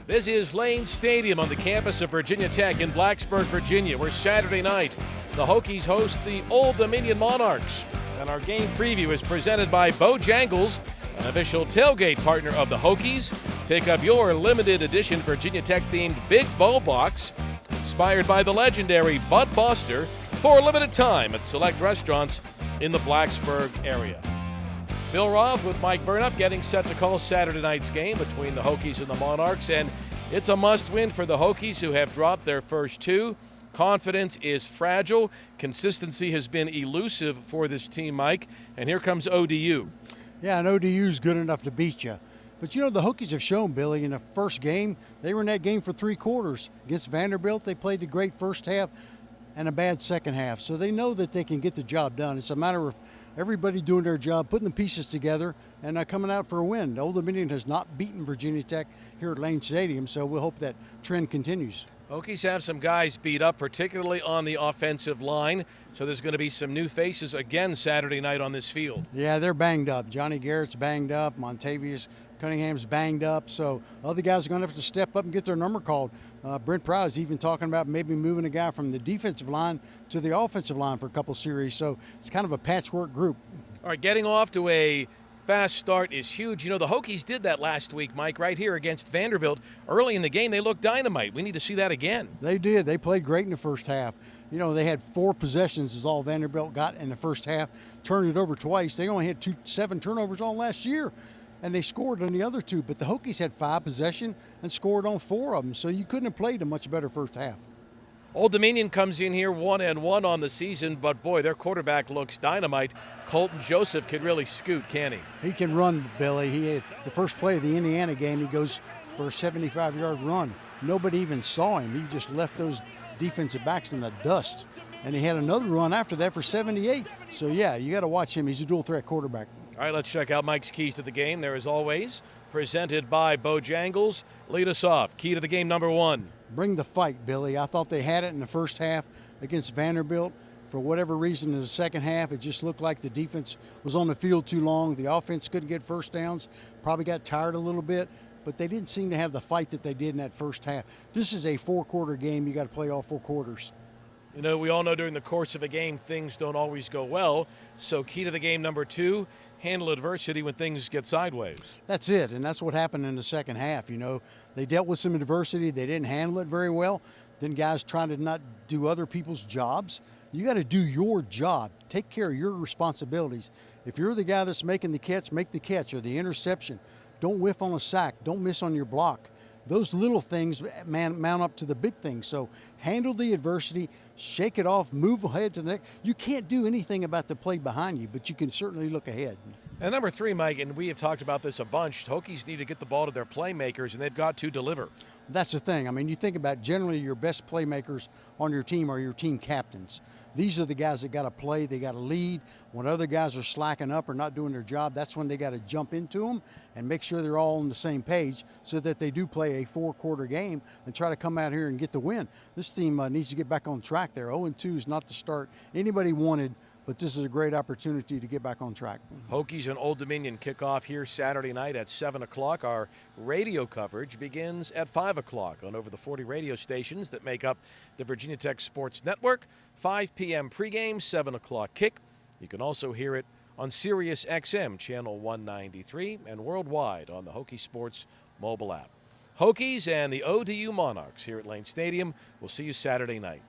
This is Lane Stadium on the campus of Virginia Tech in Blacksburg, Virginia, where Saturday night the Hokies host the Old Dominion Monarchs. And our game preview is presented by Bojangles, an official tailgate partner of the Hokies. Pick up your limited edition Virginia Tech-themed Big Bowl Box, inspired by the legendary Bud Foster, for a limited time at select restaurants in the Blacksburg area. Bill Roth with Mike Burnup getting set to call Saturday night's game between the Hokies and the Monarchs, and it's a must-win for the Hokies, who have dropped their first two. Confidence is fragile. Consistency has been elusive for this team, Mike, and here comes ODU. Yeah, and ODU's good enough to beat you. But you know, the Hokies have shown, Billy, in the first game, they were in that game for 3 quarters. Against Vanderbilt, they played a great first half and a bad second half. So they know that they can get the job done. It's a matter of everybody doing their job, putting the pieces together, and coming out for a win. Old Dominion has not beaten Virginia Tech here at Lane Stadium, so we'll hope that trend continues. Hokies have some guys beat up, particularly on the offensive line, so there's going to be some new faces again Saturday night on this field. Yeah, they're banged up. Johnny Garrett's banged up. Montavious Cunningham's banged up, so other guys are going to have to step up and get their number called. Brent Pry is even talking about maybe moving a guy from the defensive line to the offensive line for a couple series, so it's kind of a patchwork group. All right, getting off to a fast start is huge. You know, the Hokies did that last week, Mike, right here against Vanderbilt. Early in the game, they looked dynamite. We need to see that again. They did. They played great in the first half. You know, they had 4 possessions is all Vanderbilt got in the first half, turned it over twice. They only had 7 turnovers all last year, and they scored on the other 2. But the Hokies had 5 possession and scored on 4 of them, so you couldn't have played a much better first half. Old Dominion comes in here 1-1 on the season, but boy, their quarterback looks dynamite. Colton Joseph can really scoot, can he? He can run, Billy. He had the first play of the Indiana game. He goes for a 75-yard run. Nobody even saw him. He just left those defensive backs in the dust. And he had another run after that for 78. So, yeah, you got to watch him. He's a dual-threat quarterback. All right, let's check out Mike's keys to the game. There, as always, presented by Bojangles. Lead us off. Key to the game number 1. Bring the fight, Billy. I thought they had it in the first half against Vanderbilt. For whatever reason, in the second half, it just looked like the defense was on the field too long. The offense couldn't get first downs, probably got tired a little bit, but they didn't seem to have the fight that they did in that first half. This is a 4-quarter game. You got to play all 4 quarters. You know, we all know during the course of a game, things don't always go well. So key to the game number 2, handle adversity when things get sideways. That's it, and that's what happened in the second half. You know, they dealt with some adversity. They didn't handle it very well. Then guys trying to not do other people's jobs. You got to do your job. Take care of your responsibilities. If you're the guy that's making the catch, make the catch or the interception. Don't whiff on a sack. Don't miss on your block. Those little things mount up to the big things. So handle the adversity, shake it off, move ahead to the next. You can't do anything about the play behind you, but you can certainly look ahead. And number 3, Mike, and we have talked about this a bunch, Hokies need to get the ball to their playmakers, and they've got to deliver. That's the thing. I mean, you think about generally your best playmakers on your team are your team captains. These are the guys that got to play. They got to lead. When other guys are slacking up or not doing their job, that's when they got to jump into them and make sure they're all on the same page so that they do play a 4-quarter game and try to come out here and get the win. This team needs to get back on track there. 0-2 is not the start anybody wanted, but this is a great opportunity to get back on track. Hokies and Old Dominion kick off here Saturday night at 7 o'clock. Our radio coverage begins at 5 o'clock on over the 40 radio stations that make up the Virginia Tech Sports Network. 5 p.m. pregame, 7 o'clock kick. You can also hear it on Sirius XM, channel 193, and worldwide on the Hokie Sports mobile app. Hokies and the ODU Monarchs here at Lane Stadium. We'll see you Saturday night.